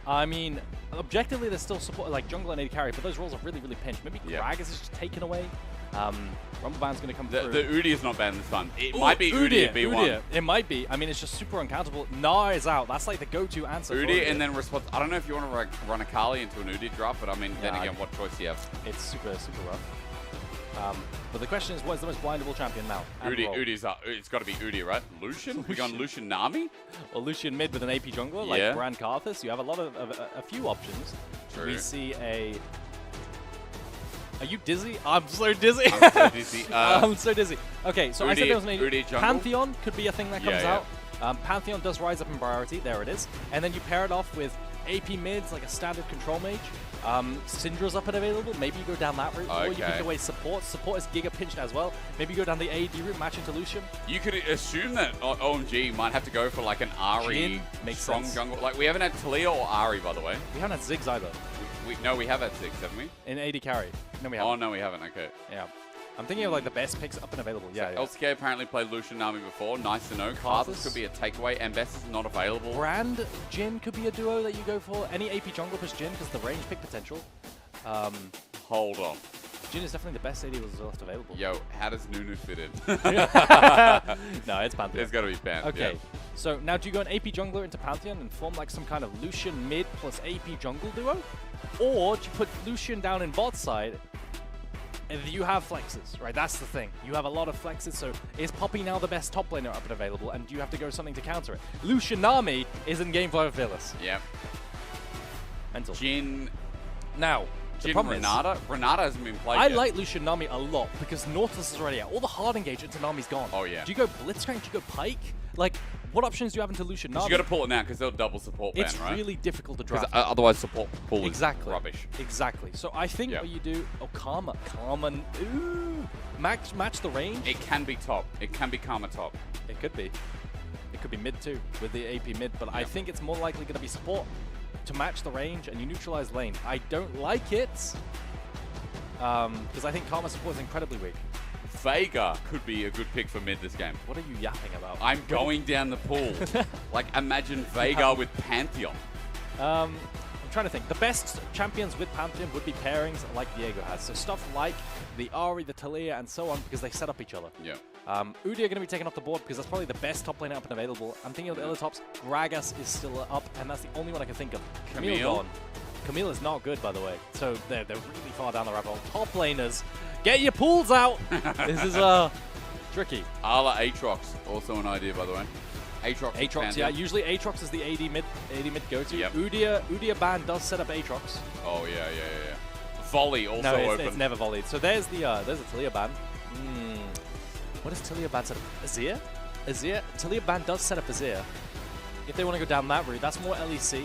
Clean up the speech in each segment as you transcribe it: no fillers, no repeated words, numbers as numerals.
I mean, objectively, there's still support, like jungle and AD carry, but those roles are really, really pinched. Maybe Gragas is just taken away. Rumble Band's going to come through. The Udi is not banned this time. It might be Udi at B1. It might be. I mean, it's just super uncountable. Nah is out. That's like the go-to answer. Udi and then response. I don't know if you want to run a Kali into an Udi drop, but I mean, then again, what choice do you have? It's super, super rough. But the question is, what is the most blindable champion now? Udi's up. It's got to be Udi, right? Lucian? We got Lucian Nami? Or Lucian mid with an AP jungler, like Brand Karthus. You have a lot of a few options. True. We see a... Are you dizzy? I'm so dizzy. I'm so dizzy. I'm so dizzy. Okay, so I said there was an Udi jungle. Pantheon could be a thing that comes out. Pantheon does rise up in priority. There it is. And then you pair it off with AP mids, like a standard control mage. Syndra's up and available. Maybe you go down that route. Or you can go away support. Support is Giga pinched as well. Maybe you go down the AD route, match into Lucian. You could assume that OMG might have to go for like an Ahri strong jungle. Like we haven't had Talia or Ahri, by the way. We haven't had Ziggs either. No, we have had Ziggs, haven't we? In AD carry. No, we haven't. Oh, no, we haven't. Okay. Yeah. I'm thinking of like the best picks up and available. So LCK apparently played Lucian Nami before. Nice to know. Karthus could be a takeaway. and Best is not available. Brand Jhin could be a duo that you go for. Any AP jungle plus Jhin because the range pick potential. Hold on. Jhin is definitely the best AD that's left available. Yo, how does Nunu fit in? No, it's Pantheon. It's got to be banned. Okay, so now do you go an AP jungler into Pantheon and form like some kind of Lucian mid plus AP jungle duo? Or do you put Lucian down in bot side and you have flexes, right? That's the thing. You have a lot of flexes, so is Poppy now the best top laner up and available, and do you have to go something to counter it? Lucian Nami is in game 5 of Fearless. Yep. Mental. Jhin. Now, the problem Renata? Renata hasn't been played I yet. like Lucian Nami a lot because Nautilus is already out. All the hard engage into Nami's gone. Oh, yeah. Do you go Blitzcrank? Do you go Pike? Like, what options do you have into Lucian Nami? You got to pull it now because they'll double support ban, It's right? really difficult to draft. Otherwise, support pool is rubbish. Exactly. So I think what you do... Oh, Karma. Ooh. Match the range. It can be top. It can be Karma top. It could be. It could be mid too with the AP mid, but I think it's more likely going to be support to match the range and you neutralize lane. I don't like it because I think Karma support is incredibly weak. Veigar could be a good pick for mid this game. What are you yapping about? I'm going down the pool. Like, imagine Veigar with Pantheon. I'm trying to think. The best champions with Pantheon would be pairings like Diego has. So stuff like the Ahri, the Talia, and so on, because they set up each other. Yeah. Udi are going to be taken off the board because that's probably the best top lane up and available. I'm thinking of the other tops. Gragas is still up, and that's the only one I can think of. Camille gone. Camille is not good, by the way. So they're really far down the rabbit hole. Top laners, get your pools out. This is tricky. Ala Aatrox, also an idea, by the way. Aatrox, yeah. Usually Aatrox is the AD mid go-to. Yep. Udia ban does set up Aatrox. Oh yeah. Volley also open. It's never volleyed. So there's the Talia ban. What does Talia ban set up? Azir? Talia ban does set up Azir. If they want to go down that route, that's more LEC.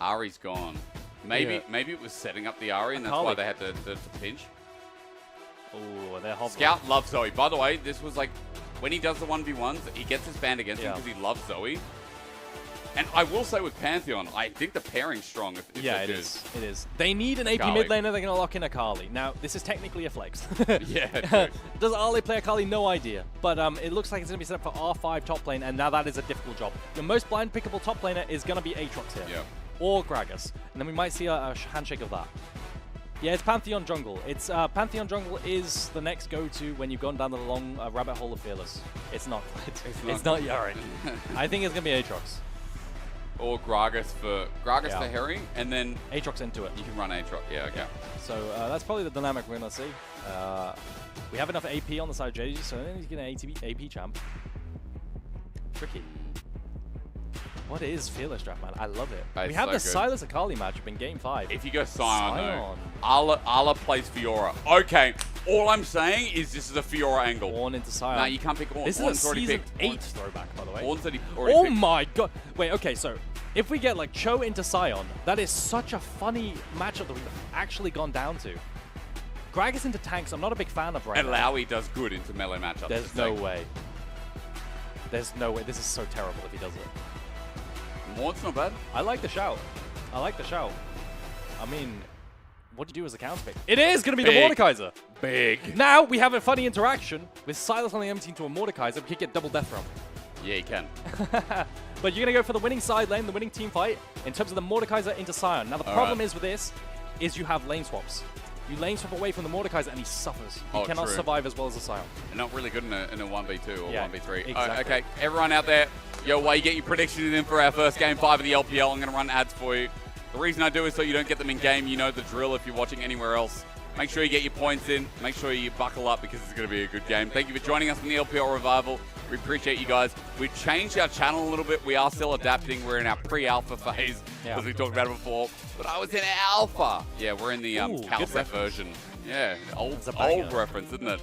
Ahri's gone. Maybe it was setting up the Ahri and that's why they had to pinch. Oh, they're hovering. Scout loves Zoe. By the way, this was like, when he does the 1v1s, he gets his band against him because he loves Zoe. And I will say with Pantheon, I think the pairing's strong. If it is. It is. They need an AP mid laner. They're going to lock in a Kali. Now, this is technically a flex. Yeah. Does Ale play a Kali? No idea. But it looks like it's going to be set up for R5 top lane, and now that is a difficult job. Your most blind pickable top laner is going to be Aatrox here. Yeah. Or Gragas. And then we might see a handshake of that. Yeah, it's Pantheon jungle. It's Pantheon jungle is the next go-to when you've gone down the long rabbit hole of Fearless. It's not. It's not Yagao. I think it's going to be Aatrox. Or Gragas for Hery, and then Aatrox into it. You can run Aatrox. Yeah, okay. So that's probably the dynamic we're going to see. We have enough AP on the side of JDG, so I think he's getting an AP champ. Tricky. What is Fearless draft, man? I love it. We have the Silas Akali matchup in game 5. If you go Sion. Ala plays Fiora. Okay, all I'm saying is this is a Fiora angle. Ornn into Sion. No, you can't pick Ornn. This is a Season 8 throwback, by the way. Ornn's already oh picked. My god. Wait, okay, so if we get like Cho into Sion, that is such a funny matchup that we've actually gone down to. Gragas into tanks, I'm not a big fan of right and now. And Lowy does good into melee matchups. There's no way. There's no way. This is so terrible if he does it. It's not bad. I like the shout. I mean, what do you do as a counter pick? It is going to be the Mordekaiser. Big. Now we have a funny interaction with Silas on the M team to a Mordekaiser. We could get double death from. Yeah, he can. But you're going to go for the winning side lane, the winning team fight, in terms of the Mordekaiser into Sion. Now, the problem is with this, is you have lane swaps. You lane swap away from the Mordekaiser and he suffers. He cannot survive as well as a Sion. They're not really good in a 1v2 or 1v3. Exactly. Okay, everyone out there, yo, while you get your predictions in for our first game 5 of the LPL, I'm going to run ads for you. The reason I do is so you don't get them in game. You know the drill if you're watching anywhere else. Make sure you get your points in. Make sure you buckle up because it's going to be a good game. Thank you for joining us in the LPL Revival. We appreciate you guys. We've changed our channel a little bit. We are still adapting. We're in our pre-alpha phase, as we talked about it before. But I was in alpha. Yeah, we're in the Calcet version. Yeah, old reference, isn't it?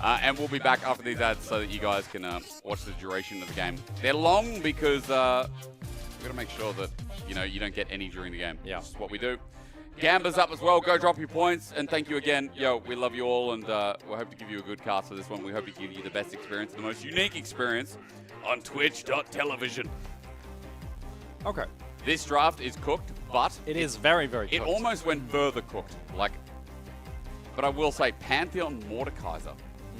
And we'll be back after these ads so that you guys can watch the duration of the game. They're long because we've got to make sure that you don't get any during the game. Yeah, that's what we do. Gamba's up as well. Go drop your points. And thank you again. Yo, we love you all. And we hope to give you a good cast for this one. We hope to give you the best experience, the most unique experience on twitch.television. Okay. This draft is cooked, but... It is very, very cooked. It almost went further cooked. But I will say, Pantheon Mordekaiser.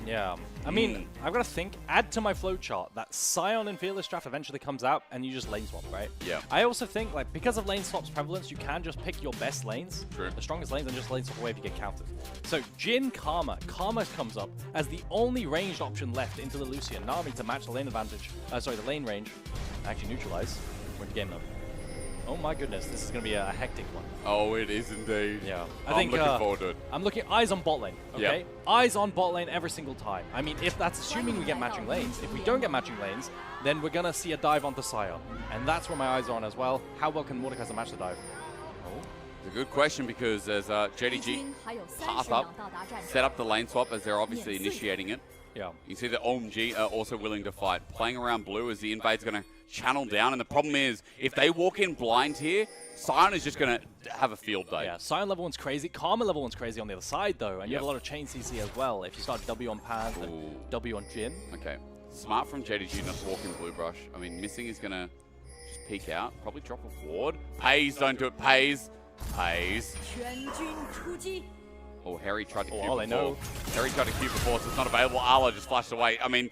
Yeah. I mean, I've got to think, add to my flowchart that Sion and Fearless draft eventually comes out and you just lane swap, right? Yeah. I also think, because of lane swap's prevalence, you can just pick your best lanes, the strongest lanes, and just lane swap away if you get countered. So, Jhin, Karma. Karma comes up as the only ranged option left into the Lucian. Nami to match the lane advantage, the lane range, actually neutralize. We're in game mode. Oh my goodness, this is going to be a hectic one. Oh, it is indeed. Yeah. I'm looking forward to it. I'm looking eyes on bot lane, okay? Yep. Eyes on bot lane every single time. I mean, if that's assuming we get matching lanes. If we don't get matching lanes, then we're going to see a dive onto Sion. And that's where my eyes are on as well. How well can Mordekaiser match the dive? Oh. It's a good question because as JDG path up, set up the lane swap as they're obviously initiating it. Yeah. You see that OMG are also willing to fight. Playing around blue as the invade's going to channel down. And the problem is, if they walk in blind here, Sion is just going to have a field day. Yeah, Sion level 1's crazy. Karma level 1's crazy on the other side, though. And you have a lot of chain CC as well. If you start W on Panth and W on Jhin. Okay. Smart from JDG not to walk in blue brush. I mean, missing is going to just peek out. Probably drop a ward. Pays, don't do it. Pays. Pays. Oh, Hery tried to Q before. Hery tried to Q before, so it's not available. Ala just flashed away. I mean,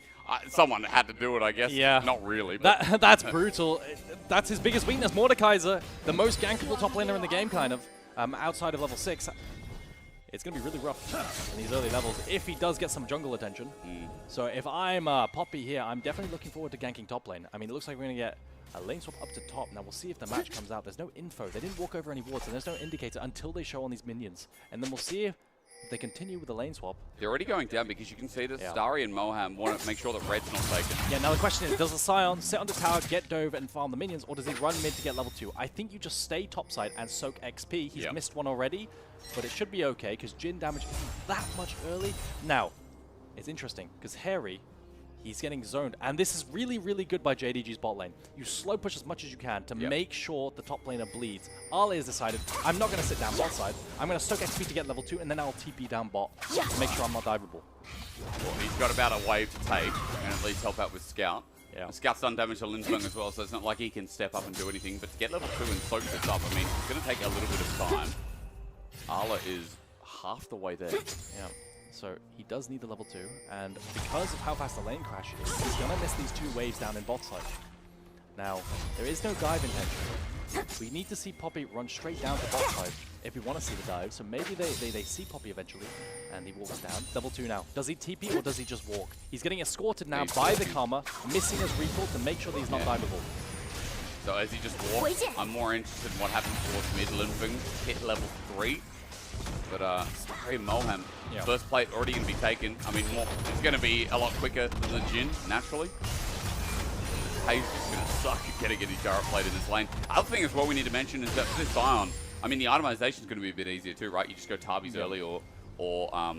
someone had to do it, I guess. Yeah. Not really. But that's brutal. That's his biggest weakness. Mordekaiser, the most gankable top laner in the game, kind of, outside of level 6. It's going to be really rough in these early levels if he does get some jungle attention. So if I'm Poppy here, I'm definitely looking forward to ganking top lane. I mean, it looks like we're going to get a lane swap up to top. Now we'll see if the match comes out. There's no info. They didn't walk over any wards, and there's no indicator until they show on these minions. And then we'll see if they continue with the lane swap. They're already going down because you can see that Starry and Moham want to make sure that red's not taken. Yeah, now the question is, does the Sion sit on the tower, get dove, and farm the minions, or does he run mid to get level 2? I think you just stay topside and soak XP. He's missed one already, but it should be okay because Jhin damage isn't that much early. Now, it's interesting because Hery, he's getting zoned, and this is really, really good by JDG's bot lane. You slow push as much as you can to make sure the top laner bleeds. Ali has decided, I'm not going to sit down bot side. I'm going to soak XP to get level 2, and then I'll TP down bot to make sure I'm not diveable. Well, he's got about a wave to take, and at least help out with Scout. Yeah. Scout's done damage to Linfeng as well, so it's not like he can step up and do anything. But to get level 2 and soak this up, I mean, it's going to take a little bit of time. Ala is half the way there. Yeah. So he does need the level 2, and because of how fast the lane crash is, he's going to miss these 2 waves down in bot side. Now, there is no dive intention. We need to see Poppy run straight down to bot side if we want to see the dive. So maybe they see Poppy eventually, and he walks down. Level 2 now. Does he TP or does he just walk? He's getting escorted now by the Karma, missing his recall to make sure that he's not diveable. So as he just walks, I'm more interested in what happens towards mid. Linfeng hit level 3. But Starry Moham, first plate already going to be taken. I mean, it's going to be a lot quicker than the Jhin, naturally. Hayes is going to suck at getting any turret plate in this lane. Other thing as well we need to mention is that for this Sion, I mean, the itemization is going to be a bit easier too, right? You just go Tarbies early or I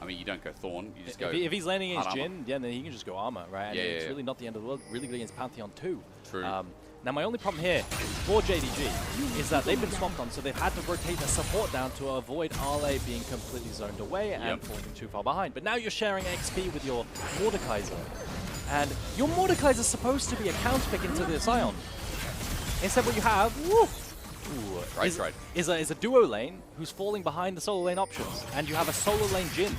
mean, you don't go Thorn, you just go If he's landing against Jhin, then he can just go Armor, right? And it's really not the end of the world. Really good against Pantheon too. True. Now, my only problem here for JDG is that they've been swamped on, so they've had to rotate their support down to avoid RLA being completely zoned away and falling too far behind. But now you're sharing XP with your Mordekaiser. And your Mordekaiser is supposed to be a counter pick into the Sion. Instead, what you have is a duo lane who's falling behind the solo lane options. And you have a solo lane Jhin.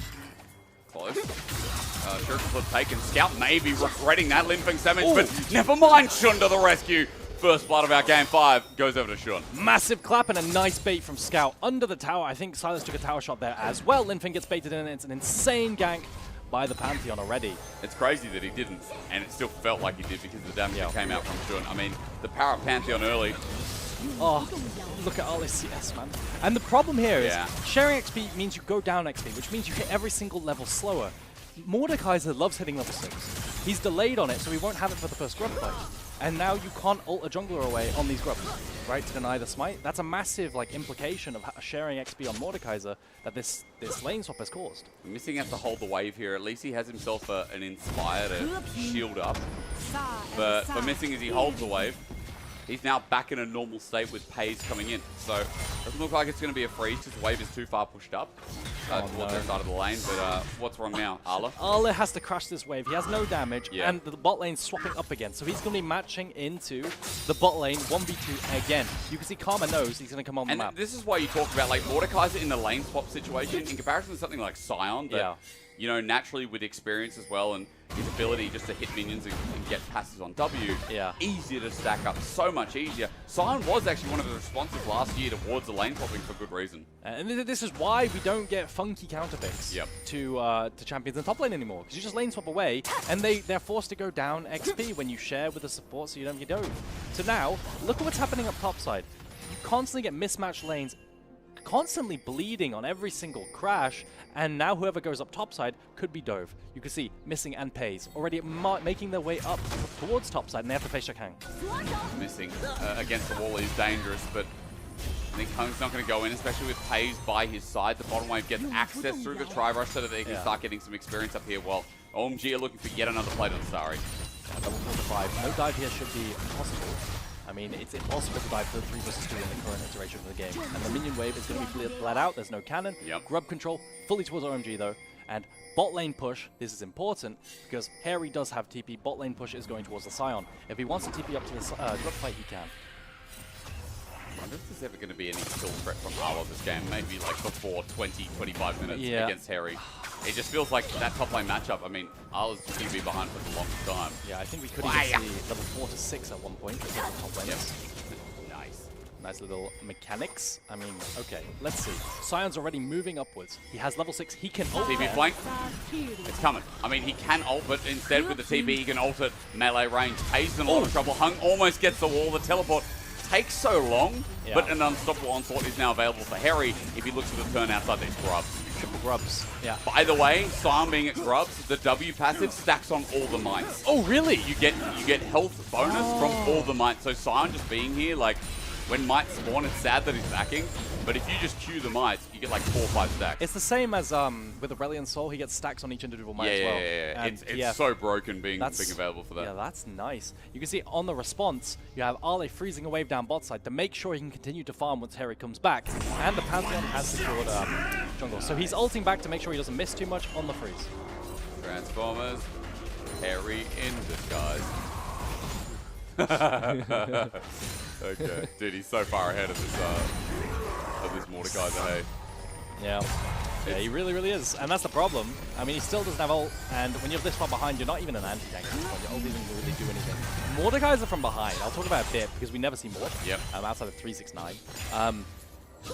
Close. Shuriken flip taken. Scout maybe regretting that Linfeng damage, but never mind. Shun to the rescue. First blood of our game 5 goes over to Shun. Massive clap and a nice bait from Scout under the tower. I think Silas took a tower shot there as well. Linfeng gets baited in. It's an insane gank by the Pantheon already. It's crazy that he didn't, and it still felt like he did because of the damage that came out from Shun. I mean, the power of Pantheon early. Oh, look at all this CS, man. And the problem here is sharing XP means you go down XP, which means you hit every single level slower. Mordekaiser loves hitting level 6. He's delayed on it, so he won't have it for the first grub fight. And now you can't ult a jungler away on these grubs, right, to deny the smite. That's a massive implication of sharing XP on Mordekaiser that this lane swap has caused. Missing has to hold the wave here. At least he has himself an Inspire to shield up. But for Missing, as he holds the wave, he's now back in a normal state with Pays coming in. So doesn't look like it's going to be a freeze because the wave is too far pushed up towards that side of the lane. But what's wrong now? Arla? Arla has to crush this wave. He has no damage, and the bot lane's swapping up again. So he's going to be matching into the bot lane 1v2 again. You can see Karma knows he's going to come on the map. And this is why you talk about Mordekaiser in the lane swap situation in comparison to something like Sion that, you know, naturally with experience as well and his ability just to hit minions and get passes on W, easier to stack up, so much easier. Sion was actually one of the responses last year towards the lane swapping for good reason. And this is why we don't get funky counter picks to champions in top lane anymore, because you just lane swap away, and they're forced to go down XP when you share with the support so you don't get dove. So now, look at what's happening up top side. You constantly get mismatched lanes, constantly bleeding on every single crash, and now whoever goes up topside could be dove. You can see Missing and Pays already making their way up towards topside, and they have to face Heng. Missing against the wall is dangerous, but I think Heng's not going to go in, especially with Pays by his side. The bottom wave gets access through the tri-rush so that they can start getting some experience up here, while OMG are looking for yet another plate on Starry. Double 4-5. No dive here should be possible. I mean, it's impossible to dive for 3 versus 2 in the current iteration of the game. And the minion wave is going to be bled out. There's no cannon. Grub control, fully towards OMG though. And bot lane push, this is important, because Hery does have TP. Bot lane push is going towards the Sion. If he wants to TP up to this grub fight, he can. I wonder if there's ever going to be any kill threat from Arla this game. Maybe like before 20-25 minutes against Hery. It just feels like that top lane matchup. I mean, Arla's just going to be behind for the longest time. Yeah, I think we could even see level 4 to 6 at one point against the top laners. Nice little mechanics. I mean, okay, let's see. Sion's already moving upwards. He has level 6. He can ult TP flank. It's coming. I mean, he can ult, but instead with the TP, he can ult at melee range. Pays in a lot of trouble. Heng almost gets the wall. The teleport takes so long, but an unstoppable onslaught is now available for Hery if he looks for the turn outside these grubs. Grubs. Yeah. By the way, Sion being at grubs, the W passive stacks on all the mites. Oh, really? You get health bonus from all the mites. So Sion just being here, like, when mites spawn, it's sad that he's backing, but if you just queue the mites, you get like 4 or 5 stacks. It's the same as with Aurelion Soul, he gets stacks on each individual mite as well. Yeah. It's so broken being available for that. Yeah, that's nice. You can see on the response, you have Ale freezing a wave down bot side to make sure he can continue to farm once Hery comes back, and the Pantheon has secured jungle. So he's ulting back to make sure he doesn't miss too much on the freeze. Transformers, Hery in disguise. Okay, dude, he's so far ahead of this Mordekaiser, hey. Yeah, he really is, and that's the problem. I mean, he still doesn't have ult, and when you're this far behind, you're not even an anti-tank at this point. Your ult doesn't really do anything. Mordekaiser from behind, I'll talk about it a bit, because we never see Mord outside of 369.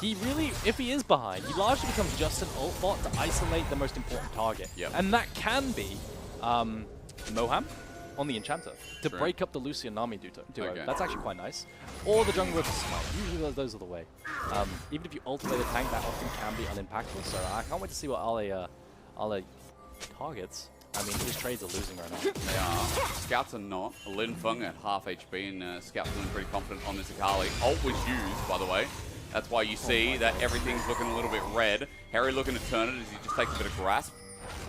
He really, if he is behind, he largely becomes just an ult bot to isolate the most important target. And that can be Moham on the Enchanter to break up the Lucian Nami duo. That's actually quite nice. Or the jungler with the smite. Usually those are the way. Even if you ultimate a tank, that often can be unimpactful. So I can't wait to see what Ale targets. I mean, his trades are losing right now. They are. Scouts are not. Linfeng at half HP, and Scout's feeling pretty confident on this Akali. Ult was used, by the way. That's why you see that everything's looking a little bit red. Hery looking to turn it as he just takes a bit of grasp.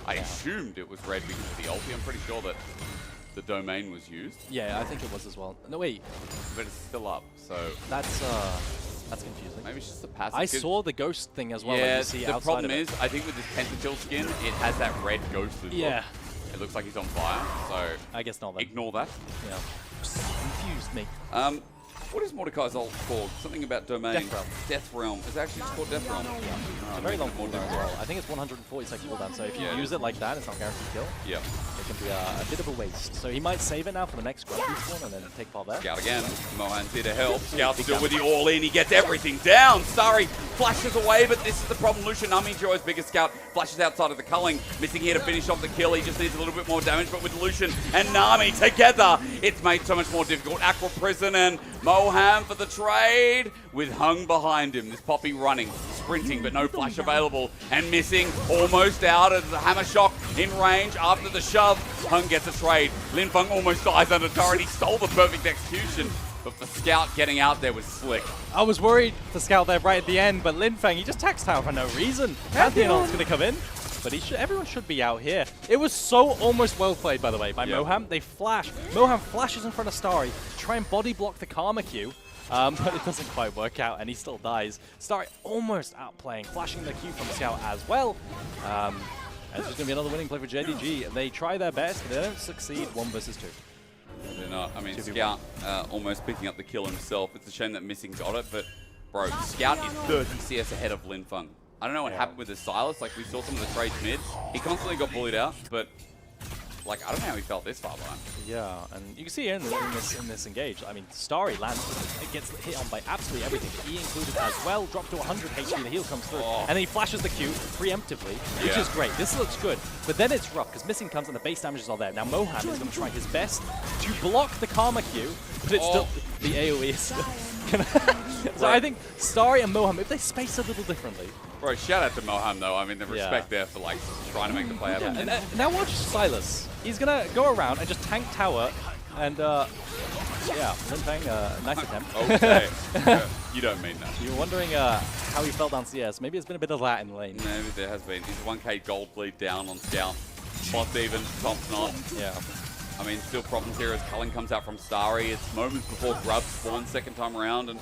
I assumed it was red because of the ulti. I'm pretty sure that the domain was used. Yeah, I think it was as well. No, wait. But it's still up, so... That's confusing. Maybe it's just the passive. I saw the ghost thing as well. Yeah, you see the problem is, I think with this Pentakill skin, it has that red ghost as well. It looks like he's on fire, so... I guess not then. Ignore that. Yeah. Just confused me. What is Mordecai's ult called? Something about domain. Death Realm. Death Realm. Is it actually just called Death Realm? It's a very long cooldown as well. I think it's 140 second cooldown, so if you use it like that, it's not guaranteed kill. Yep. It can be a bit of a waste. So he might save it now for the next grab respawn and then take part there. Scout again. Moham's here to help. Scout still with the all-in. He gets everything down. Starry flashes away, but this is the problem. Lucian Nami, Joe's biggest scout, flashes outside of the culling. Missing here to finish off the kill. He just needs a little bit more damage, but with Lucian and Nami together, it's made so much more difficult. Aqua Prison and Moham for the trade with Heng behind him. This Poppy running, sprinting, but no flash available. And missing, almost out as the Hammer Shock in range after the shove. Heng gets a trade. Linfeng almost dies under turret. He stole the perfect execution. But for Scout, getting out there was slick. I was worried for Scout there right at the end, but Linfeng, he just taxed tower for no reason. Pantheon's going to come in, but everyone should be out here. It was so almost well played, by the way, by Moham. They flash. Moham flashes in front of Starry to try and body block the Karma Q, but it doesn't quite work out, and he still dies. Starry almost outplaying, flashing the Q from Scout as well. And it's going to be another winning play for JDG. They try their best, but they don't succeed 1 versus 2. They're not. I mean, Scout almost picking up the kill himself. It's a shame that Missing got it, but bro, Scout is 30 CS ahead of Linfeng. I don't know what happened with the Silas. Like, we saw some of the trades mid. He constantly got bullied out, but like, I don't know how he felt this far behind. Yeah, and you can see in this engage, I mean, Starry lands, it gets hit on by absolutely everything. E included as well, dropped to 100 HP, the heal comes through, and then he flashes the Q preemptively, which is great. This looks good, but then it's rough, because Missing comes and the base damages are there. Now Moham is going to try his best to block the Karma Q, but it's still, the AoE is still so I think Starry and Moham, if they space a little differently. Bro, shout out to Moham though. I mean, the respect there for like trying to make the play happen. And now watch Silas. He's gonna go around and just tank tower, and yeah, Linfeng, nice attempt. Okay, you don't mean that. You were wondering how he felt on CS. Maybe it's been a bit of that in the lane. Maybe there has been. He's 1k gold bleed down on Scout. Bot's even, top's not. Yeah. I mean, still problems here as Culling comes out from Starry. It's moments before Grub spawns second time around, and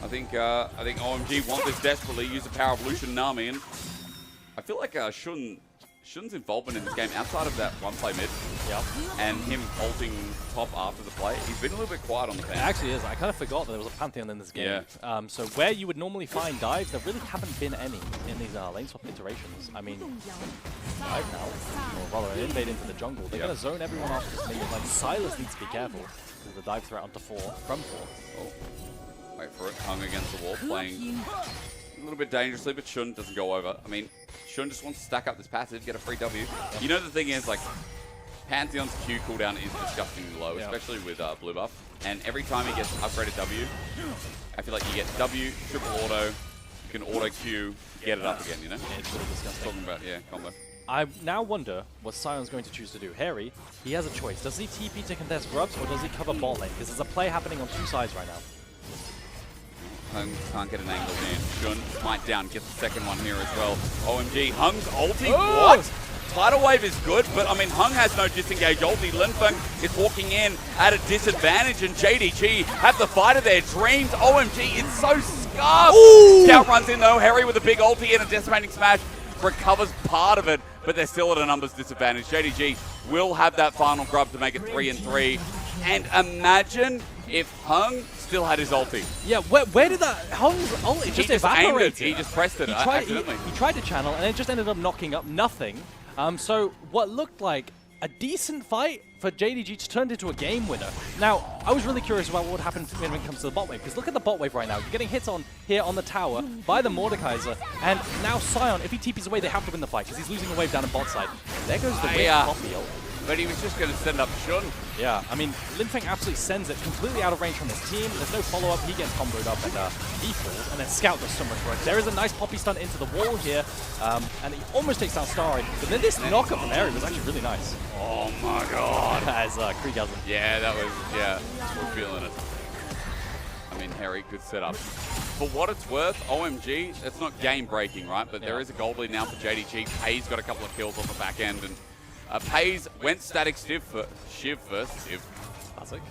I think OMG want this desperately. Use the power of Lucian Nami, and I feel like Shun's involvement in this game outside of that one play mid, and him ulting top after the play, he's been a little bit quiet on the fan. It actually is. I kind of forgot that there was a Pantheon in this game. Yeah. So where you would normally find dives, there really haven't been any in these lane swap iterations. I mean, dive now, or rather an invade into the jungle. They're going to zone everyone off this minion. Like, Silas needs to be careful with the dive threat onto 4, from 4. Oh. Wait for it. Hung against the wall, playing a little bit dangerously, but Shun doesn't go over. I mean, Shun just wants to stack up this passive, get a free W. You know, the thing is, like, Pantheon's Q cooldown is disgustingly low, especially with blue buff. And every time he gets upgraded W, I feel like you get W, triple auto, you can auto Q, get it up again, you know? Yeah, it's really disgusting. Talking about, combo. I now wonder what Sion's going to choose to do. Hery, he has a choice. Does he TP to contest grubs, or does he cover bot lane? Because there's a play happening on 2 sides right now. Hung can't get an angle in. Shun might down, gets the second one here as well. OMG, Hung's ulti, what? Tidal Wave is good, but I mean, Hung has no disengage ulti. Linfeng is walking in at a disadvantage, and JDG have the fight of their dreams. OMG, it's so scuffed. Scout runs in though, Hery with a big ulti and a decimating smash, recovers part of it, but they're still at a numbers disadvantage. JDG will have that final grub to make it 3-3. And imagine if Hung still had his ulti. Yeah, where did that Hung's ulti just evaporated? He just pressed it accidentally. He tried to channel, and it just ended up knocking up nothing. So what looked like a decent fight for JDG just turned into a game winner. Now, I was really curious about what would happen when it comes to the bot wave, because look at the bot wave right now. You're getting hits on here on the tower by the Mordekaiser, and now Sion, if he TPs away, they have to win the fight, because he's losing the wave down in bot side. There goes the wave Poppy ult. But he was just going to send up Shun. Yeah, I mean, Linfeng absolutely sends it completely out of range from his team. There's no follow-up. He gets comboed up and he falls. And then Scout does so much work. There is a nice Poppy stun into the wall here. And he almost takes down Starry. But then this knock-up from Hery was actually really nice. Oh my god. As Krieg has him. Yeah, that was, we're feeling it. I mean, Hery, good setup. For what it's worth, OMG, it's not game-breaking, right? But there is a gold lead now for JDG. Pay's got a couple of kills on the back end. And Pays went static Shiv first,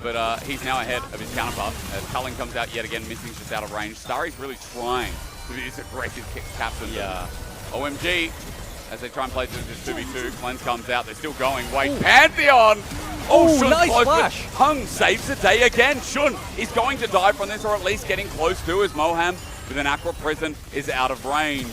but he's now ahead of his counterpart as Culling comes out yet again, Missing's just out of range. Starry's really trying to be this aggressive captain. Yeah. OMG, as they try and play through this 2v2. Cleanse comes out. They're still going. Wait, Pantheon! Oh, Shun's nice close, flash. but Heng saves the day again. Shun is going to die from this, or at least getting close to, as Moham with an Aqua Prison is out of range.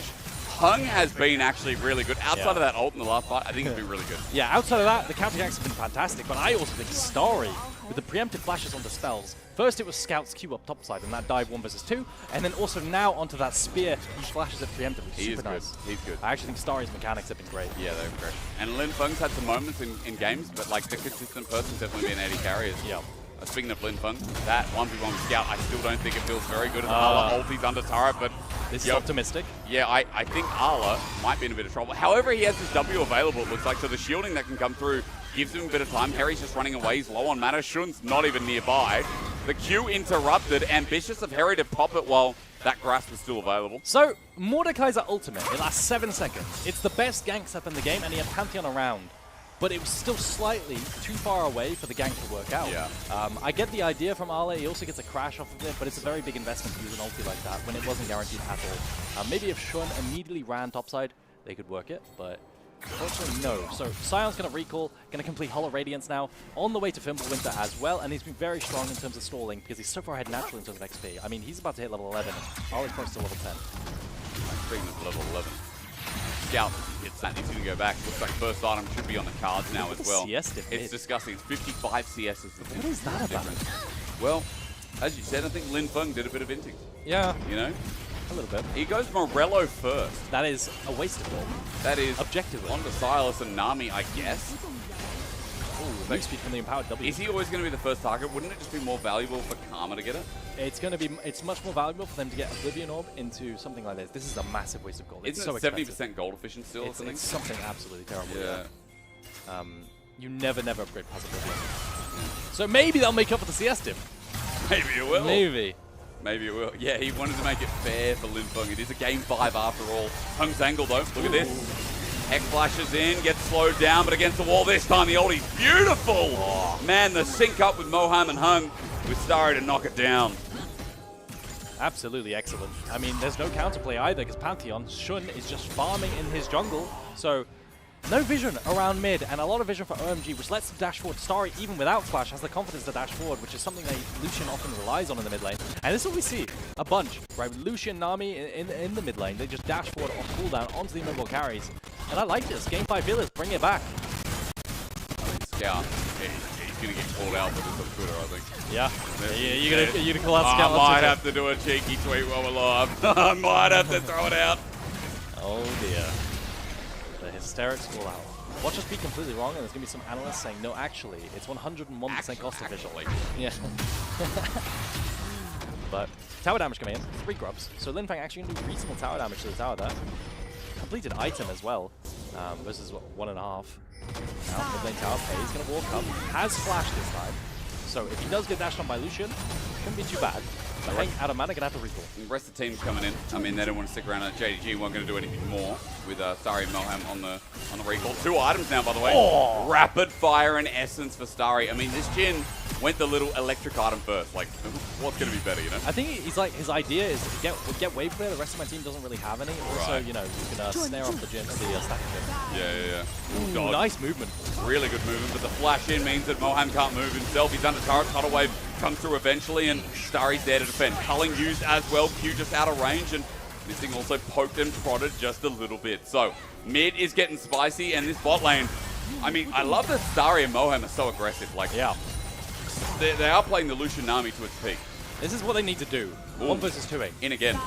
Heng has been actually really good. Outside of that ult in the last fight, I think he's been really good. Yeah, outside of that, the counter ganks have been fantastic, but I also think Starry, with the preemptive flashes onto spells. First it was Scout's Q up topside, and that dive 1 versus 2, and then also now onto that spear, he flashes it preemptively. He is Super nice. good. He's good. I actually think Starry's mechanics have been great. Yeah, they're great. And Linfeng's had some moments in games, but like the consistent person's definitely been AD carriers. Yeah. Speaking of Linfeng, that 1v1 with Scout, I still don't think it feels very good as Arla ulti's under turret, but this is optimistic. Yeah, I think Arla might be in a bit of trouble. However, he has his W available, it looks like, so the shielding that can come through gives him a bit of time. Hery's just running away, he's low on mana. Shun's not even nearby. The Q interrupted, ambitious of Hery to pop it while that grasp was still available. So, Mordekaiser ultimate, it lasts 7 seconds. It's the best gank step in the game, and he had Pantheon around. But it was still slightly too far away for the gank to work out. Yeah. I get the idea from Ale. He also gets a crash off of it, but it's a very big investment to use an ulti like that when it wasn't guaranteed at all. Maybe if Shun immediately ran topside, they could work it, but unfortunately no. So Sion's going to recall, going to complete Hollow Radiance now, on the way to Fimbulwinter as well, and he's been very strong in terms of stalling because he's so far ahead naturally in terms of XP. I mean, he's about to hit level 11, and Ale's close to level 10. Speaking of level 11. Scout gets that, he's going to go back. Looks like first item should be on the cards now as well. It's disgusting. It's 55 CS is the What is that about? Well, as you said, I think Linfeng did a bit of inting. Yeah. You know? A little bit. He goes Morello first. That is a waste of gold. That is objectively. Onto Silas and Nami, I guess. Ooh, move speed from the empowered W. Is he always going to be the first target? Wouldn't it just be more valuable for Karma to get it? It's going to be. It's much more valuable for them to get Oblivion Orb into something like this. This is a massive waste of gold. It's so expensive. 70% gold efficient still or something? It's something absolutely terrible. Yeah. You never upgrade past Oblivion. So maybe they'll make up for the CS dip. Maybe it will. Maybe. Maybe it will. Yeah, he wanted to make it fair for Linfeng. It is a game 5 after all. Heng's angle though. Look at this. Heck flashes in, gets slowed down, but against the wall this time. The ulti's beautiful. Oh, man, the sync up with Moham and Heng with Starry to knock it down. Absolutely excellent. I mean, there's no counterplay either because Pantheon, Shun is just farming in his jungle. So no vision around mid and a lot of vision for OMG, which lets them dash forward. Starry, even without flash, has the confidence to dash forward, which is something that Lucian often relies on in the mid lane. And this is what we see a bunch, right? With Lucian, Nami in the mid lane, they just dash forward off cooldown onto the immobile carries. And I like this. Game 5 Villas, bring it back. Scout, he's going to get called out for this on Twitter, I think. Yeah. You're gonna call out Scout. I might have to do a cheeky tweet while we're live. I might have to throw it out. Oh dear. The Hysterics call out. Watch us be completely wrong, and there's going to be some analysts saying, no, actually, it's 101% cost efficient. Yeah. But tower damage coming in, 3 grubs. So Linfeng actually going to do reasonable tower damage to the tower there. Completed item as well, versus what, 1.5. Now, mid lane tower pay, he's going to walk up. Has flash this time. So if he does get dashed on by Lucian, shouldn't be too bad. But Heng out of mana, gonna have to recall. The rest of the team's coming in. I mean, they don't want to stick around at JDG. Weren't going to do anything more with Starry and Moham on the recall. 2 items now, by the way. Oh! Rapid fire and essence for Starry. I mean, this Jhin went the little electric item first. Like, what's going to be better, you know? I think he's like, his idea is to get wave clear. The rest of my team doesn't really have any. Also, you know, you can snare off the Jhin, the stack Jhin. Yeah. Ooh, nice movement. Really good movement, but the flash in means that Moham can't move himself. He's under turret, tidal wave comes through eventually, and Starry's there to defend. Culling used as well, Q just out of range, and this thing also poked and prodded just a little bit. So, mid is getting spicy, and this bot lane, I mean, I love that Starry and Moham are so aggressive. Like, yeah. They are playing the Lucian Nami to its peak. This is what they need to do. Ooh. 1 versus 2ing. In again.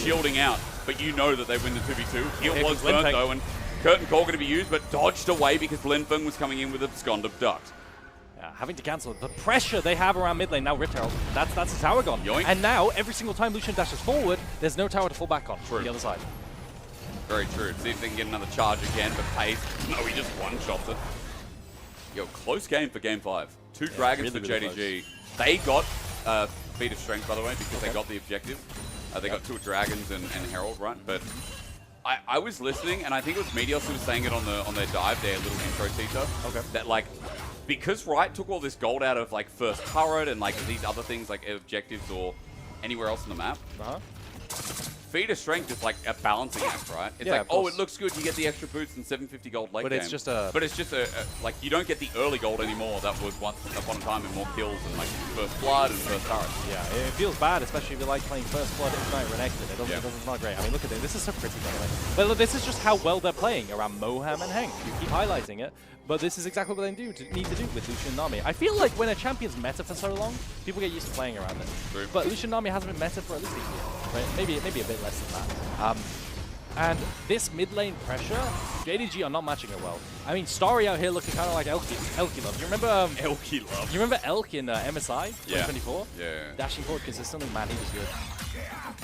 Shielding out, but you know that they win the 2v2. It was burnt though, and curtain call going to be used, but dodged away because Linfeng was coming in with a Abscond Abduct. Yeah, having to cancel the pressure they have around mid lane. Now Rift Herald, that's his tower gone. Yoink. And now, every single time Lucian dashes forward, there's no tower to fall back on. True. The other side. Very true. See if they can get another charge again, but Pace, no, he just one-shots it. Yo, close game for game 5. 2 dragons really, for JDG. Really they got feat of strength, by the way, because they got the objective. They got 2 dragons and Herald, right? But I was listening, and I think it was Meteos who was saying it on their dive, their little intro teaser. Okay. That like, because Riot took all this gold out of like first turret and like these other things like objectives or anywhere else on the map. feat of strength is like a balancing act, right? It's Yeah, like, oh, it looks good, you get the extra boost and 750 gold late But game. it's just a... But it's just like, you don't get the early gold anymore that was once upon a time and more kills and like first blood and first turret. Yeah, it feels bad, especially if you like playing First Blood, Ignite, Renekton. It doesn't, it's not great. I mean, look at this. This is so pretty, by the way. But look, this is just how well they're playing around Moham and Heng. You keep highlighting it, but this is exactly what they need to do with Lucian and Nami. I feel like when a champion's meta for so long, people get used to playing around it. True. But Lucian and Nami hasn't been meta for at least a year, right? Maybe a bit less than that. And this mid lane pressure, JDG are not matching it well. I mean, Starry out here looking kind of like Elky Love. You remember Elky Love? You remember Elk in MSI 2024? Yeah. Dashing forward consistently, man, he was good.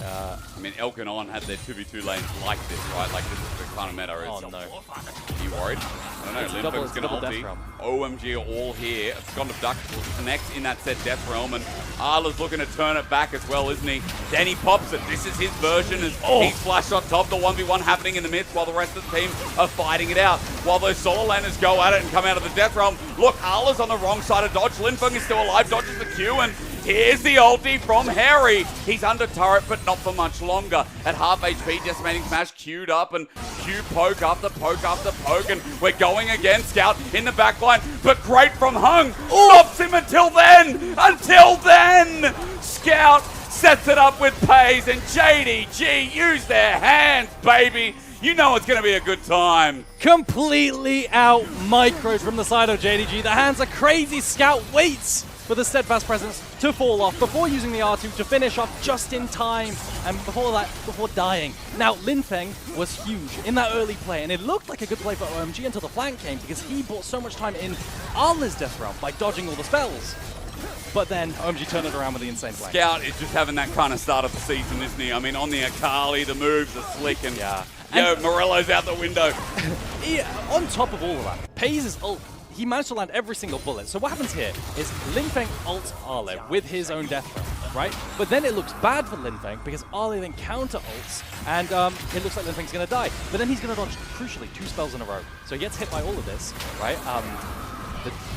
I mean, Elk and On had their 2v2 lanes like this, right? Like, this is the kind of meta. Oh, no. Are you worried? I don't know. Linfeng's going to ulti. Realm. OMG are all here. Gone to Duck connects in that set Death Realm, and Arla's looking to turn it back as well, isn't he? Then he pops it. This is his version as he's flashed on top. The 1v1 happening in the midst while the rest of the team are fighting it out. While those solo laners go at it and come out of the Death Realm. Look, Arla's on the wrong side of dodge. Linfeng is still alive, dodges the Q, and here's the ulti from Hery. He's under turret, but not for much longer. At half HP, Decimating Smash queued up, and Q poke after poke after poke, and we're going again. Scout in the back line, but great from Heng. Stops him until then! Until then! Scout sets it up with Pays, and JDG use their hands, baby. You know it's going to be a good time. Completely out microed from the side of JDG. The hands are crazy. Scout waits for the steadfast presence to fall off before using the R2 to finish off just in time, and before dying. Now, Linfeng was huge in that early play, and it looked like a good play for OMG until the flank came, because he bought so much time in Arla's Death Realm by dodging all the spells. But then OMG turned it around with the insane flank. Scout is just having that kind of start of the season, isn't he? I mean, on the Akali, the moves are slick, and Morello's out the window. On top of all of that, Pays' ult, he managed to land every single bullet. So what happens here is Linfeng ults Arle with his own Death Realm, right? But then it looks bad for Linfeng because Arle then counter ults, and it looks like Linfeng's going to die. But then he's going to dodge, crucially, 2 spells in a row. So he gets hit by all of this, right?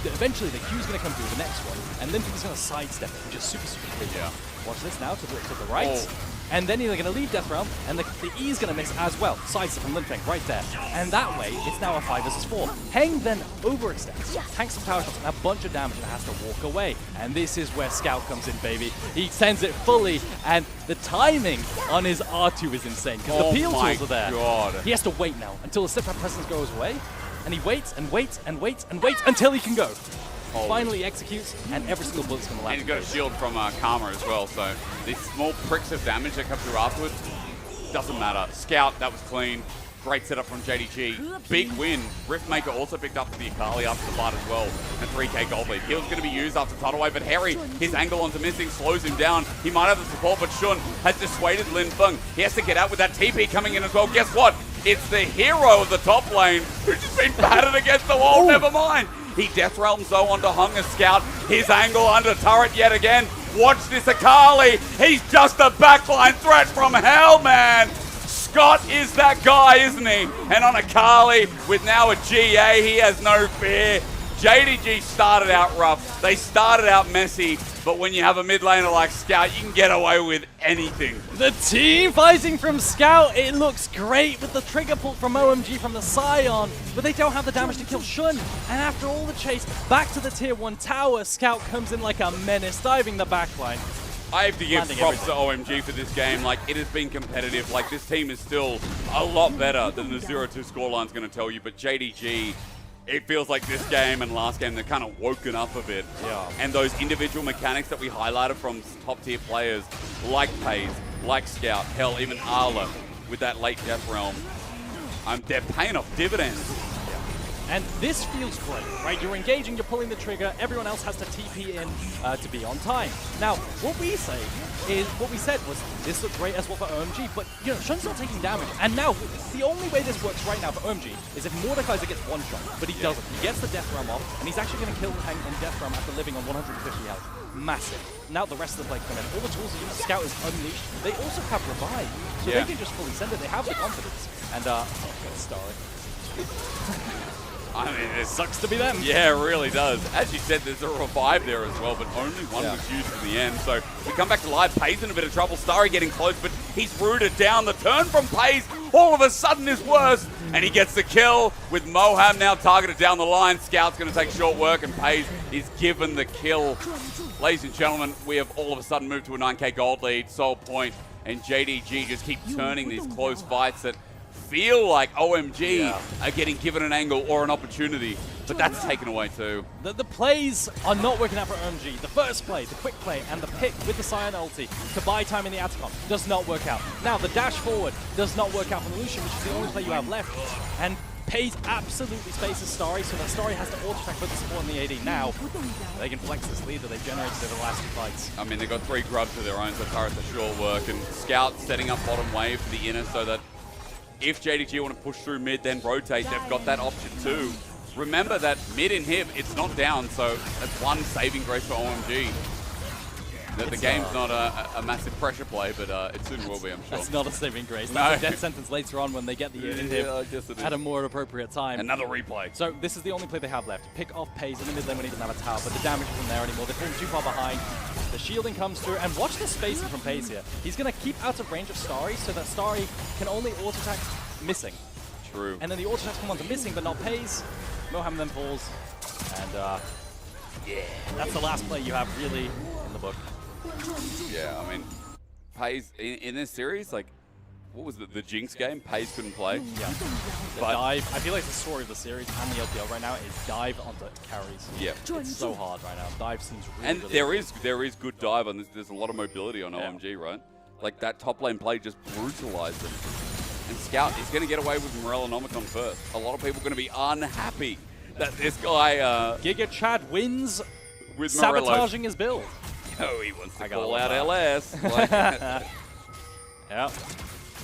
Eventually the Q's going to come through the next one, and Linfeng's going to sidestep it, which is super, super clean. Yeah. Watch this now to the right. And then they're going to leave Death Realm, and the E's going to miss as well. Sidestep from Linfeng right there. And that way, it's now a 5 versus 4. Heng then overextends, tanks some power shots, and a bunch of damage, and has to walk away. And this is where Scout comes in, baby. He sends it fully, and the timing on his R2 is insane, because the peel tools are there. God. He has to wait now until the steadfast presence goes away, and he waits and waits and waits and waits until he can go. Finally executes, and every single bullet's going to land. And he's got a shield from Karma as well, so these small pricks of damage that come through afterwards, doesn't matter. Scout, that was clean. Great setup from JDG. Big win. Riftmaker also picked up the Akali after the fight as well. And 3k gold lead. Heal's going to be used after tidal wave, but Hery, his angle onto missing slows him down. He might have the support, but Shun has dissuaded Linfeng. He has to get out with that TP coming in as well. Guess what? It's the hero of the top lane who's just been battered against the wall. Never mind. He Death Realms though onto Hung as Scout. His angle under turret yet again. Watch this Akali. He's just a backline threat from hell, man. Scott is that guy, isn't he? And on Akali, with now a GA, he has no fear. JDG started out rough. They started out messy. But when you have a mid laner like Scout, you can get away with anything. The team fighting from Scout, it looks great with the trigger pull from OMG from the Scion, but they don't have the damage to kill Shun. And after all the chase, back to the tier 1 tower, Scout comes in like a menace, diving the backline. I have to give props to OMG for this game. Like, it has been competitive. Like, this team is still a lot better than the 0-2 scoreline's going to tell you, but JDG, it feels like this game and last game, they're kind of woken up a bit. Yeah. And those individual mechanics that we highlighted from top-tier players, like Pays, like Scout, hell, even Arla, with that late Death Realm, they're paying off dividends. And this feels great, right? You're engaging, you're pulling the trigger, everyone else has to TP in to be on time. Now, what we said was, this looked great as well for OMG, but, you know, Shun's not taking damage. And now, the only way this works right now for OMG is if Mordekaiser gets one shot, but he doesn't. He gets the Death Realm off, and he's actually going to kill Heng and Death Realm after living on 150 health. Massive. Now the rest of the play come in. All the tools are used. Scout is unleashed. They also have Revive, so they can just fully send it. They have the confidence. And, Starry. I mean, it sucks to be them. Yeah, it really does. As you said, there's a revive there as well, but only one was used in the end. So we come back to live. Pays in a bit of trouble. Starry getting close, but he's rooted down. The turn from Pays all of a sudden is worse, and he gets the kill with Moham now targeted down the line. Scout's going to take short work, and Pays is given the kill. Ladies and gentlemen, we have all of a sudden moved to a 9K gold lead. Soul Point and JDG just keep turning these close fights that feel like OMG are getting given an angle or an opportunity, but that's taken away too. The plays are not working out for OMG. The first play, the quick play, and the pick with the Cyan ulti to buy time in the Atacom does not work out. Now, the dash forward does not work out for the Lucian, which is the only play you have left. And Pays absolutely spaces Starry, so that Starry has to auto-attack with the support in the AD. Now, they can flex this lead that they've generated over the last 2 fights. I mean, they've got 3 grubs of their own, so turrets are sure work, and Scout setting up bottom wave for the inner so that if JDG want to push through mid, then rotate, they've got that option too. Remember that mid inhib, it's not down, so that's one saving grace for OMG. The game's not a massive pressure play, but it soon will be, I'm sure. That's not a saving grace. That's a death sentence later on when they get the inhib at a more appropriate time. Another replay. So this is the only play they have left. Pick off Pays in the mid lane when he doesn't have a tower, but the damage isn't there anymore. They're falling too far behind. The shielding comes through, and watch the spacing from Pays here. He's going to keep out of range of Starry so that Starry can only auto-attack missing. True. And then the auto-attacks come onto missing, but not Pays. Moham then falls, and yeah, that's the last play you have really in the book. Yeah, I mean, Pays in this series, like, what was the Jinx game? Pays couldn't play. Yeah. But dive, I feel like the story of the series and the LPL right now is dive onto carries. Yeah. It's so hard right now. Dive seems really And there is good dive on this. There's a lot of mobility on OMG, right? Like, that top lane play just brutalized them. And Scout is going to get away with Morellonomicon first. A lot of people are going to be unhappy that this guy... Giga Chad wins with sabotaging his build. Oh, he wants to call out LS. Like, yeah.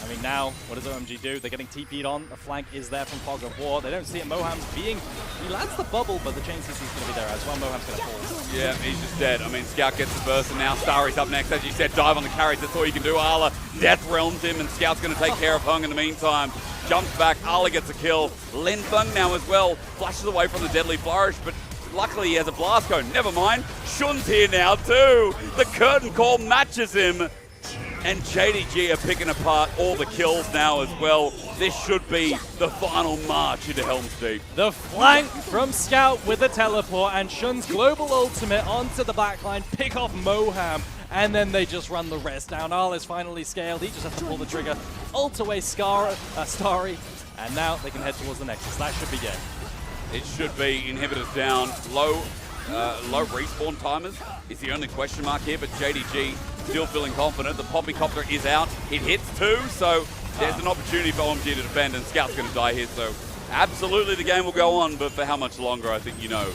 I mean, now, what does OMG do? They're getting TP'd on. The flank is there from Fog of War. They don't see it. Moham's being... He lands the bubble, but the chain CC is going to be there as well. Moham's going to fall. Yeah, he's just dead. I mean, Scout gets the burst, and now Starry's up next. As you said, dive on the carries. That's all you can do. Arla death realms him, and Scout's going to take care of Heng in the meantime. Jumps back. Arla gets a kill. Linfeng now as well. Flashes away from the deadly flourish, but luckily he has a blast cone. Never mind. Shun's here now too. The curtain call matches him. And JDG are picking apart all the kills now as well. This should be the final march into Helm's Deep. The flank from Scout with the teleport and Shun's global ultimate onto the backline, pick off Moham, and then they just run the rest down. Arl is finally scaled. He just has to pull the trigger. Ult away Starry, and now they can head towards the Nexus. That should be good. It should be. Inhibitors down. Low respawn timers is the only question mark here, but JDG still feeling confident. The Poppycopter is out. It hits too, so there's an opportunity for OMG to defend, and Scout's going to die here. So absolutely the game will go on, but for how much longer, I think you know,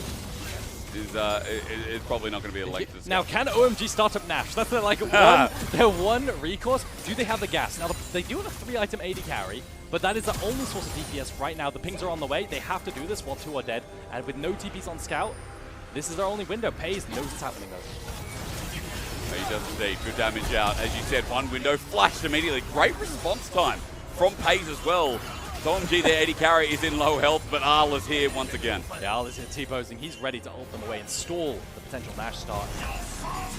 is probably not going to be a length of Now, can OMG start up Nash? That's their, like, their one recourse. Do they have the gas? Now, they do have a 3-item AD carry, but that is the only source of DPS right now. The pings are on the way. They have to do this while 2 are dead, and with no TPs on Scout, this is their only window. Pays knows it's happening, though. He does indeed. Good damage out. As you said, one window flashed immediately. Great response time from Pays as well. So OMG, their AD carry is in low health, but Arla's here once again. Yeah, Arla's here T-posing. He's ready to ult them away and stall the potential Nash start.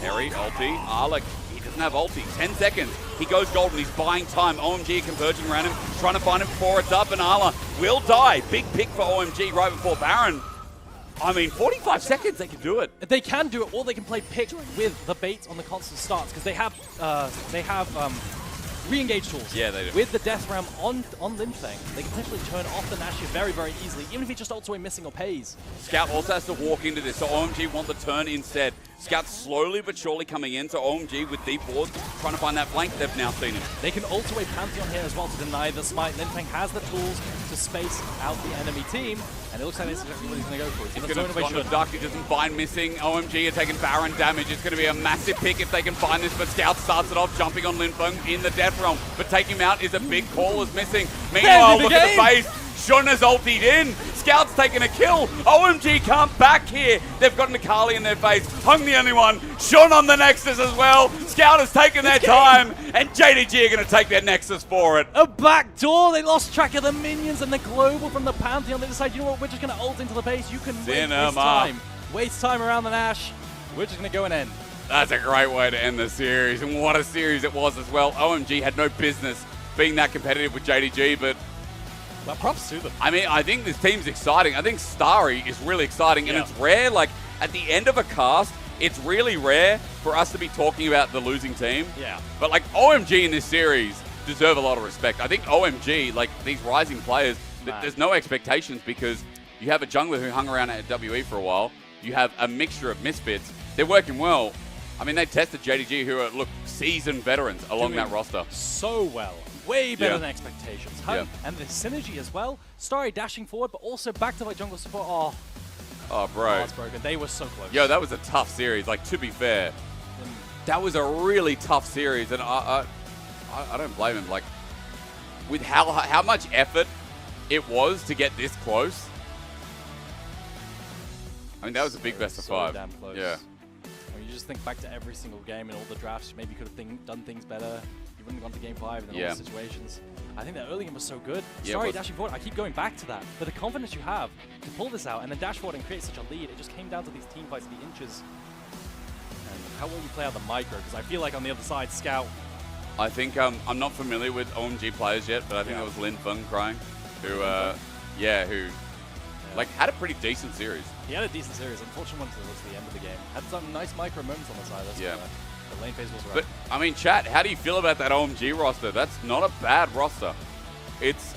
Hery, ulti. Arla, he doesn't have ulti. 10 seconds. He goes golden. He's buying time. OMG converging around him, trying to find him before it's up, and Arla will die. Big pick for OMG right before Baron. I mean, 45 seconds, they can do it. They can do it, or they can play pick with the bait on the constant starts, because they have re-engage tools. Yeah, they do. With the Death Realm on Linfeng, they can potentially turn off the Nash very, very easily, even if he just ults away missing or Pays. Scout also has to walk into this, so OMG want the turn instead. Scout slowly but surely coming in, so OMG with deep wards, trying to find that flank. They've now seen him. They can ult away Pantheon here as well to deny the smite. Linfeng has the tools to space out the enemy team, and it looks like this is exactly what he's going to go for. He's going to go duck. He doesn't find missing. OMG are taking Baron damage. It's going to be a massive pick if they can find this, but Scout starts it off, jumping on Linfeng in the Death Realm, but taking him out is a big call as missing. Meanwhile, look at the face. Shun has ultied in. Scout's taking a kill. OMG can't back here. They've got Nikali in their face. Heng the only one. Shun on the Nexus as well. Scout has taken their time, and JDG are going to take their Nexus for it. A backdoor. They lost track of the minions and the global from the Pantheon. They decide, you know what, we're just going to ult into the base. You can waste time. Waste time around the Nash. We're just going to go and end. That's a great way to end the series, and what a series it was as well. OMG had no business being that competitive with JDG, but well, props to them. I mean, I think this team's exciting. I think Starry is really exciting, and it's rare, like, at the end of a cast, it's really rare for us to be talking about the losing team. Yeah. But, like, OMG in this series deserve a lot of respect. I think OMG, like, these rising players, there's no expectations because you have a jungler who hung around at WE for a while. You have a mixture of misfits. They're working well. I mean, they tested JDG, who are, look, seasoned veterans along that roster. So well. Way better than expectations. And the synergy as well. Starry dashing forward, but also back to like jungle support. Oh, bro. That's broken. They were so close. Yo, that was a tough series. Like, to be fair, that was a really tough series. And I don't blame him. Like, with how much effort it was to get this close. I mean, that was a big best of 5. Damn close. Yeah. I mean, you just think back to every single game and all the drafts. Maybe you could have done things better. You wouldn't have gone to game 5 in all the situations. I think that early game was so good. Sorry, dashing forward. I keep going back to that. But the confidence you have to pull this out and then dash forward and create such a lead, it just came down to these team fights, the inches. And how will you play out the micro? Because I feel like on the other side, Scout. I think I'm not familiar with OMG players yet, but I think that was Linfeng crying, who like had a pretty decent series. He had a decent series. Unfortunately, went towards the end of the game. Had some nice micro moments on the side. That's the lane phase was right. But I mean, chat, how do you feel about that OMG roster? That's not a bad roster. It's,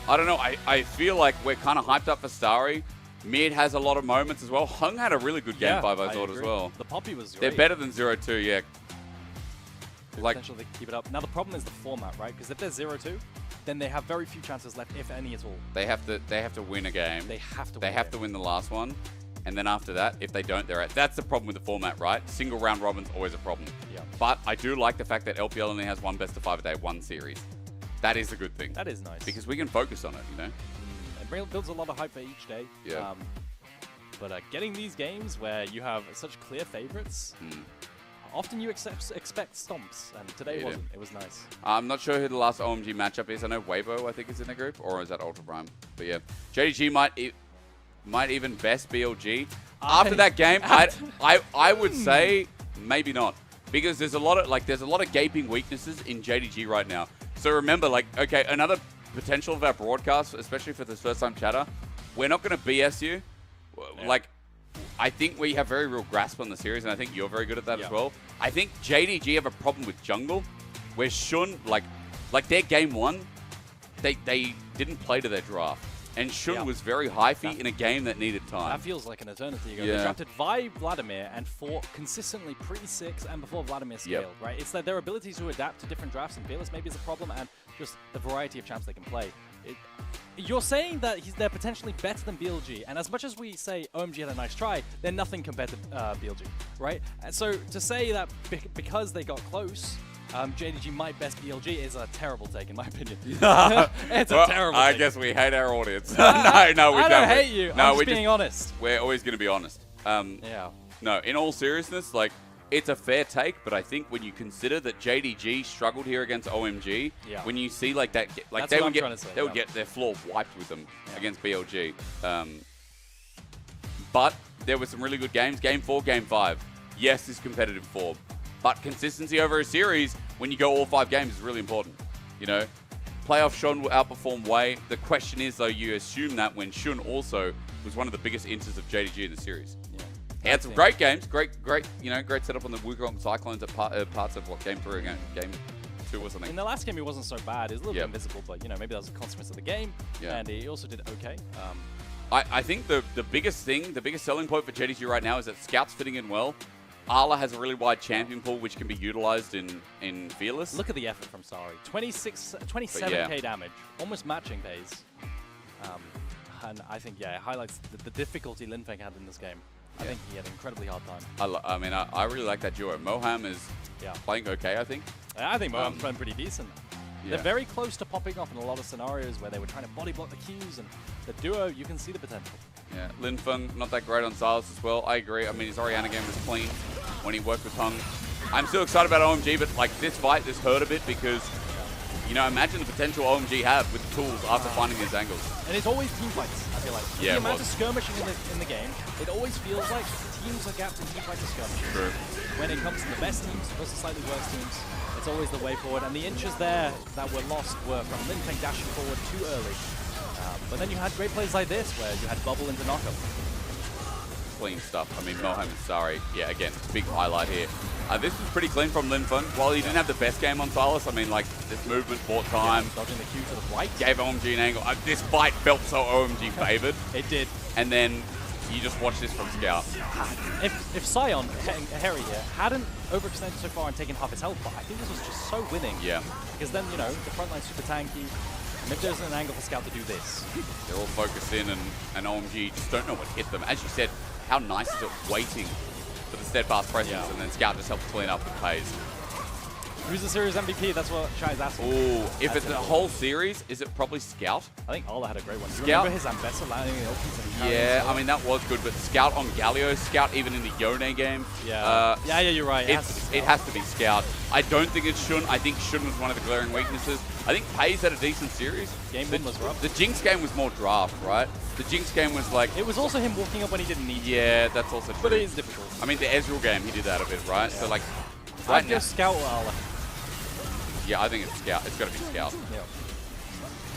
I don't know. I feel like we're kind of hyped up for Starry. Mid has a lot of moments as well. Heng had a really good game 5, I thought, as well. The Poppy was great. They're better than 0-2, yeah. Like, potential to keep it up. Now the problem is the format, right? Because if they're 0-2, then they have very few chances left, if any at all. They have to win a game. They have to. They have to win the last one, and then after that, if they don't, they're out. That's the problem with the format, right? Single round robin's always a problem. Yeah. But I do like the fact that LPL only has one best of 5 a day, one series. That is a good thing. That is nice because we can focus on it, you know. It builds a lot of hype for each day. Yeah. But getting these games where you have such clear favorites. Often you expect stomps, and today wasn't. It was nice. I'm not sure who the last OMG matchup is. I know Weibo, I think, is in the group, or is that Ultra Prime? But yeah, JDG might even best BLG. After that game, I would say maybe not, because there's a lot of gaping weaknesses in JDG right now. So remember, like, okay, another potential of our broadcast, especially for this first time chatter, we're not going to BS you, like. I think we have very real grasp on the series, and I think you're very good at that as well. I think JDG have a problem with jungle, where Shun, like their game 1, they didn't play to their draft. And Shun was very hyphy in a game that needed time. That feels like an eternity ago. They drafted Vladimir and fought consistently pre-6 and before Vladimir scaled, right? It's that their ability to adapt to different drafts and Fearless maybe is a problem, and just the variety of champs they can play. You're saying that they're potentially better than BLG, and as much as we say OMG had a nice try, they're nothing compared to BLG, right? And so to say that because they got close, JDG might best BLG is a terrible take, in my opinion. It's a terrible take. I guess we hate our audience. No, we don't. I don't hate you. I'm just being honest. We're always going to be honest. No, in all seriousness, like, it's a fair take, but I think when you consider that JDG struggled here against OMG, when you see like that, like they would get their floor wiped with them against BLG. But there were some really good games. Game 4, Game 5. Yes, this competitive form, but consistency over a series when you go all 5 games is really important. You know, playoff Shun will outperform Wei. The question is, though, you assume that when Shun also was one of the biggest inters of JDG in the series. He had some great games, great setup on the Wukong Cyclones at parts of what, Game 3 again, Game 2 or something. In the last game, he wasn't so bad. He was a little bit invisible, but maybe that was a consequence of the game. And he also did okay. I think the biggest selling point for JDG right now is that Scout's fitting in well. Arla has a really wide champion pool, which can be utilized in Fearless. Look at the effort from Starry. 27k damage, almost matching phase. And I think, it highlights the difficulty Linfeng had in this game. I think he had an incredibly hard time. I mean, I really like that duo. Moham is playing okay, I think. I think Moham's playing pretty decent. They're very close to popping off in a lot of scenarios where they were trying to body block the Qs, and the duo, you can see the potential. Yeah, Linfeng, not that great on Silas as well. I agree. I mean, his Orianna game was clean when he worked with Heng. I'm still excited about OMG, but like this fight, this hurt a bit because, you know, imagine the potential OMG have with the tools after finding these angles. And it's always team fights, I feel like. Yeah, the amount of skirmishing in the game, it always feels like teams are gapped in team fights and skirmishing. True. When it comes to the best teams versus slightly worse teams, it's always the way forward. And the inches there that were lost were from Linfeng dashing forward too early. But then you had great plays like this, where you had bubble into knockup. Clean stuff. I mean, Moham and Starry, yeah, again, big highlight here. This was pretty clean from Linfeng. While he didn't have the best game on Silas, I mean, like, this movement bought time. Yeah, dodging the Q to the right. Gave OMG an angle. This fight felt so OMG favored. It did. And then you just watch this from Scout. If Sion, Hery here, hadn't overextended so far and taken half his health, but I think this was just so winning. Yeah. Because then, you know, the front line's super tanky. Maybe there's an angle for Scout to do this. They're all focused in, and OMG just don't know what hit them. As you said, how nice is it waiting for the steadfast presence, and then Scout just helps clean up the pays. Who's the series MVP? That's what Chai's asking. Ooh, if it's a whole series, is it probably Scout? I think Ola had a great one. Scout. Remember his Ambessa landing in the ultis? Yeah, I mean, that was good, but Scout on Galio, Scout even in the Yone game. Yeah, yeah, you're right. It has to be Scout. I don't think it's Shun. I think Shun was one of the glaring weaknesses. I think Pays had a decent series. Game one was rough. The Jinx game was more draft, right? The Jinx game was like... It was also him walking up when he didn't need to. Yeah, that's also true. But it is difficult. I mean, the Ezreal game, he did that a bit, right? Yeah. So, like, right now, Scout or Ola? Yeah, I think it's Scout. It's got to be Scout. Yeah.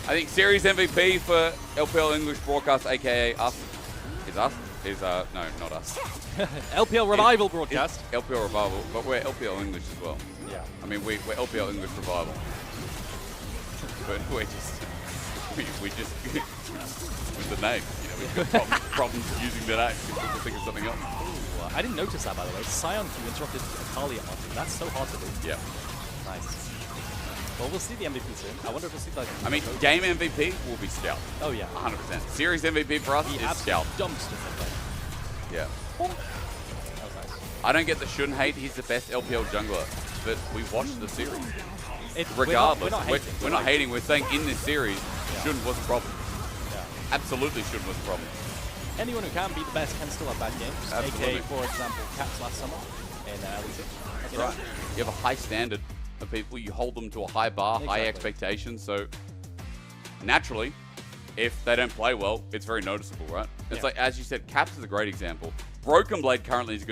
I think series MVP for LPL English broadcast, aka us. Is us? No, not us. LPL Revival broadcast. LPL Revival, but we're LPL English as well. Yeah. I mean, we're LPL English Revival. But we're just, we just, with the name, you know, we've got problems using the name. People think of something else. Ooh, I didn't notice that, by the way. Sion Q interrupted Akali at Monty. That's so hard to do. Yeah. Nice. Well, we'll see the MVP soon. I wonder if we'll see like. I mean, game MVP will be Scout. Oh yeah, 100%. Series MVP for us is Scout. Dumpster play. Yeah. That was nice. I don't get the Shun hate. He's the best LPL jungler, but we watched the series. Regardless, we're not hating. We're saying in this series, Shun was a problem. Yeah. Absolutely, Shun was a problem. Anyone who can be the best can still have bad games. Absolutely. AK, for example, Caps last summer in League. That's right. You have a high standard of people. You hold them to a high bar, high expectations. So naturally, if they don't play well, it's very noticeable, right? It's like, as you said, Caps is a great example. Broken Blade currently is a good